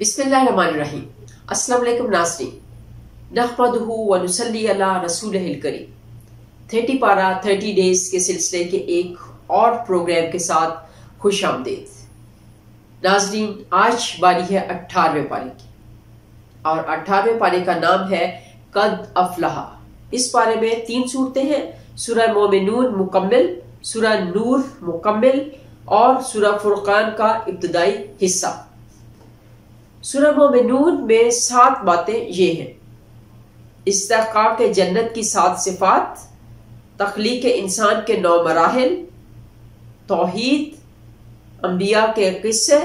बिस्मिल्लाहिर्रहमानिर्रहीम। अस्सलाम वालेकुम नाज़रीन, नहमदुहु व नुसल्ली अला रसूलिहिल करीम। 30 पारा 30 डेज के सिलसिले के एक और प्रोग्राम के साथ खुश आमदीद। नाज़रीन, आज बारी है 18वें पारे की और 18वें पारे का नाम है कद अफलहा। इस पारे में 3 सूरतें हैं, सूरह मोमिनून मुकम्मिल, सूरह नूर मुकम्मिल और सूरह फुरकान का इब्तिदाई हिस्सा। सूरह मोमिनून में 7 बातें ये हैं: इस्तिहकाक जन्नत की 7 सिफात, तख्लीक इंसान के 9 मराहिल, तौहीद, अंबिया के किस्से,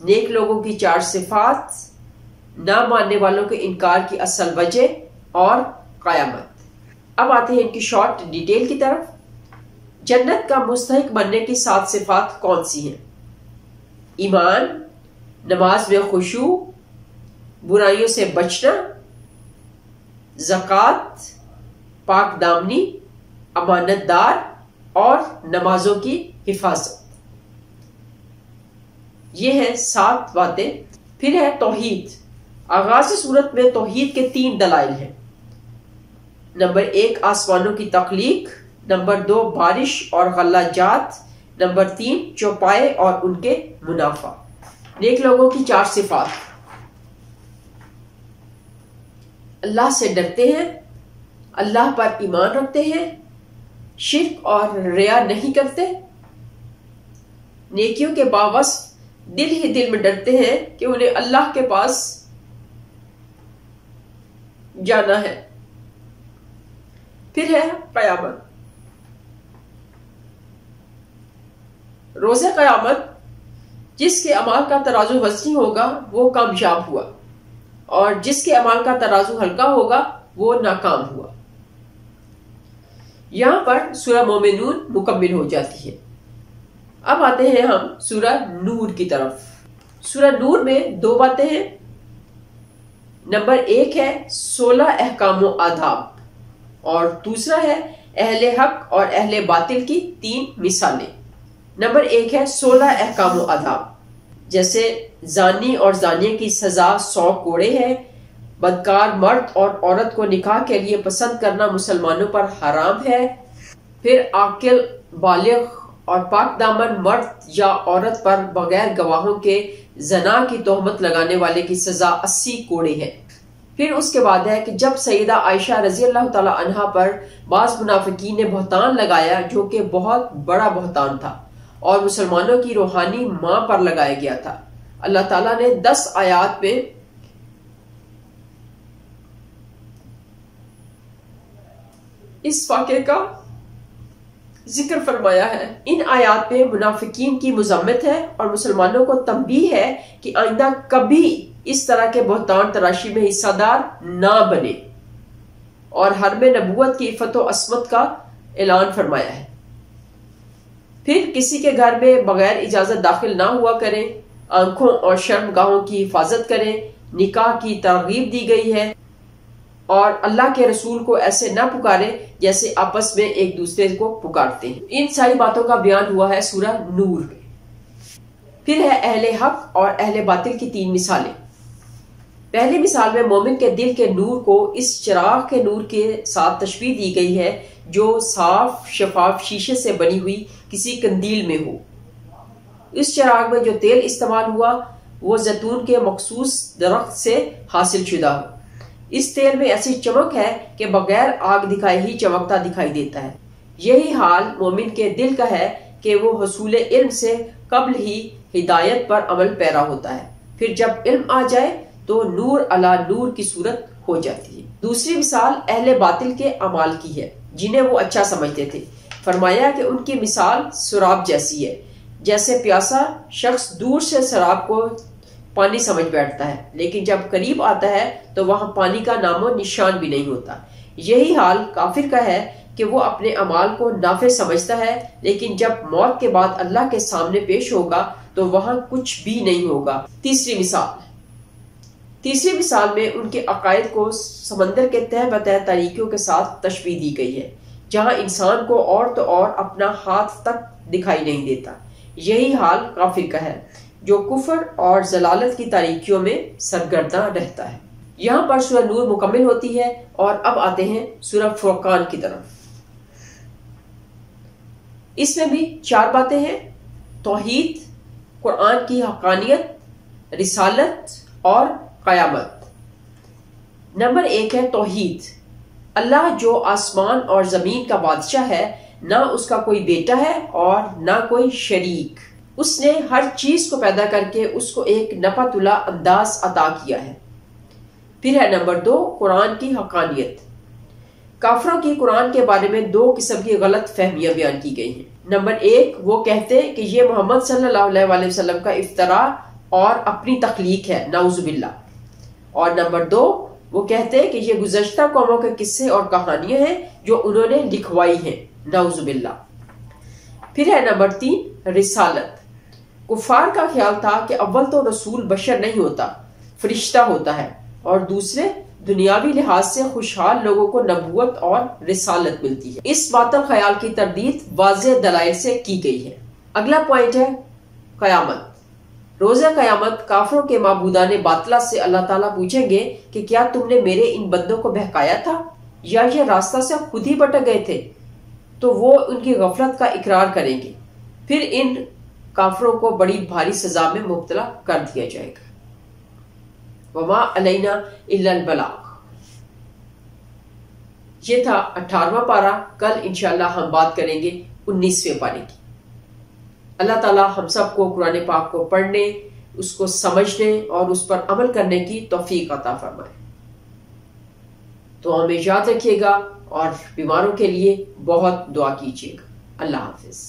नेक लोगों की 4 सिफात, ना मानने वालों के इनकार की असल वजह और क़यामत। अब आते हैं इनकी शॉर्ट डिटेल की तरफ। जन्नत का मुस्तहिक बनने की 7 सिफात कौन सी हैं? ईमान, नमाज में खुशू, बुराइयों से बचना, ज़कात, पाक दामनी, अमानतदार और नमाजों की हिफाजत। ये है 7 बातें। फिर है तौहीद। आगाज सूरत में तौहीद के 3 दलाइल हैं। नंबर 1 आसमानों की तख्लीक, नंबर 2 बारिश और गल्ला जात, नंबर 3 चौपाए और उनके मुनाफा। नेक लोगों की 4 सिफात: अल्लाह से डरते हैं, अल्लाह पर ईमान रखते हैं, शिर्क और रिया नहीं करते, नेकियों के बावजूद दिल ही दिल में डरते हैं कि उन्हें अल्लाह के पास जाना है। फिर है क़यामत। रोज़े क़यामत जिसके अमाल का तराजू वज़नी होगा वो कामयाब हुआ और जिसके अमाल का तराजू हल्का होगा वो नाकाम हुआ। यहां पर सूरह मोमिनून मुकम्मिल हो जाती है। अब आते हैं हम सूरह नूर की तरफ। सूरह नूर में 2 बातें हैं। नंबर 1 है 16 अहकाम व आदाब और दूसरा है अहले हक और अहले बातिल की 3 मिसालें। नंबर 1 है 16 अहकाम व आदाब। जैसे जानी और जानिया की सजा 100 कोड़े है, बदकार मर्द और औरत को निकाह के लिए पसंद करना मुसलमानों पर हराम है। फिर आकिल, बालिग और पाक दामन मर्द या औरत पर बगैर गवाहों के जना की तोहमत लगाने वाले की सजा 80 कोड़े है। फिर उसके बाद है कि जब सईदा आयशा रजी अल्लाह ताला अन्हा पर बाज़ मुनाफिकीन ने बहतान लगाया जो कि बहुत बड़ा बहतान था और मुसलमानों की रूहानी मां पर लगाया गया था, अल्लाह ताला ने 10 आयात में इस वाक़े का जिक्र फरमाया है। इन आयात में मुनाफिकीन की मुज़म्मत है और मुसलमानों को तंबीह है कि आइंदा कभी इस तरह के बहतान तराशी में हिस्सादार ना बने और हरम नबूवत की इफ़्फ़त व अस्मत का ऐलान फरमाया है। फिर किसी के घर में बगैर इजाजत दाखिल ना हुआ करें, आंखों और शर्मगाहों की हिफाजत करें, निकाह की तरगीब दी गई है और अल्लाह के रसूल को ऐसे ना पुकारे जैसे आपस में एक दूसरे को पुकारते हैं। इन सारी बातों का बयान हुआ है सूरह नूर में। फिर है अहले हक और अहले बातिल की 3 मिसालें। पहली मिसाल में मोमिन के दिल के नूर को इस चिराग के नूर के साथ तशबीह दी गई है जो साफ शफाफ शीशे से बनी हुई किसी कंदील में हो। इस चिराग में जो तेल इस्तेमाल हुआ वो जैतून के मखसूस दरख्त से हासिल शुदा हो। इस तेल में ऐसी चमक है कि बगैर आग दिखाए ही चमकता दिखाई देता है। यही हाल मोमिन के दिल का है कि वो हसूल इल्म से कब्ल ही हिदायत पर अमल पैरा होता है। फिर जब इल्म आ जाए तो नूर अला नूर की सूरत हो जाती है। दूसरी मिसाल अहले बातिल के अमाल की है जिन्हें वो अच्छा समझते थे। फरमाया कि उनकी मिसाल शराब जैसी है। जैसे प्यासा शख्स दूर से शराब को पानी समझ बैठता है, लेकिन जब करीब आता है तो वहां पानी का नामो निशान भी नहीं होता। यही हाल काफिर का है कि वो अपने अमाल को नाफे समझता है, लेकिन जब मौत के बाद अल्लाह के सामने पेश होगा तो वहां कुछ भी नहीं होगा। तीसरी मिसाल में उनके अकायद को समंदर के तह बतह तारीकियों के साथ तशबीह दी गई है, जहां इंसान को और तो और अपना हाथ तक दिखाई नहीं देता। यही हाल काफिर का है। جو کفر اور ضلالت کی تاریکیوں میں سرگرداں رہتا ہے۔ یہاں پر سورہ نور مکمل ہوتی ہے اور اب آتے ہیں سورہ فرقان کی طرف۔ اس میں بھی 4 باتیں ہیں: توحید، قرآن کی حقانیت، رسالت اور قیامت۔ نمبر 1 ہے توحید۔ اللہ جو آسمان اور زمین کا بادشاہ ہے، نہ اس کا کوئی بیٹا ہے اور نہ کوئی شریک۔ اس نے ہر چیز کو پیدا کر کے اس کو ایک نپا تلا انداز عطا کیا ہے۔ پھر ہے نمبر 2 قرآن کی حقانیت۔ کافروں کی قرآن کے بارے میں 2 قسم کی غلط فہمیاں بیان کی گئی ہیں۔ نمبر 1 وہ کہتے ہیں کہ یہ محمد صلی اللہ علیہ وسلم کا افتراء اور اپنی تخلیق ہے، نعوذ باللہ۔ اور نمبر 2 وہ کہتے ہیں کہ یہ گزشتہ قوموں کے قصے اور کہانیاں ہیں جو انہوں نے لکھوائی ہیں، نعوذ باللہ۔ پھر ہے نمبر 3 رسالت۔ کفار کا خیال تھا کہ اول تو رسول بشر نہیں ہوتا، فرشتہ ہوتا ہے، اور دوسرے دنیاوی لحاظ سے خوشحال لوگوں کو نبوت اور رسالت ملتی ہے۔ اس باطل خیال کی تردید واضح دلائل سے کی گئی ہے۔ اگلا پوائنٹ ہے قیامت۔ روز قیامت کافروں کے معبودان باطلہ سے اللہ تعالیٰ پوچھیں گے کہ کیا تم نے میرے ان بندوں کو بہکایا تھا یا یہ راستہ سے خود ہی بھٹک گئے تھے؟ تو وہ ان کی غفلت کا اقرار کریں گے، پھر ان کافروں کو بڑی بھاری سزا میں مبتلا کر دیا جائے گا۔ وما علینا الا البلاغ۔ یہ تھا 18واں پارہ۔ کل انشاءاللہ ہم بات کریں گے 19ویں پارے کی۔ اللہ تعالی ہم سب کو قرآن پاک کو پڑھنے، اس کو سمجھنے اور اس پر عمل کرنے کی توفیق عطا فرمائے۔ تو ہمیں یاد رکھیے گا اور بیماروں کے لیے بہت دعا کیجیے گا۔ اللہ حافظ۔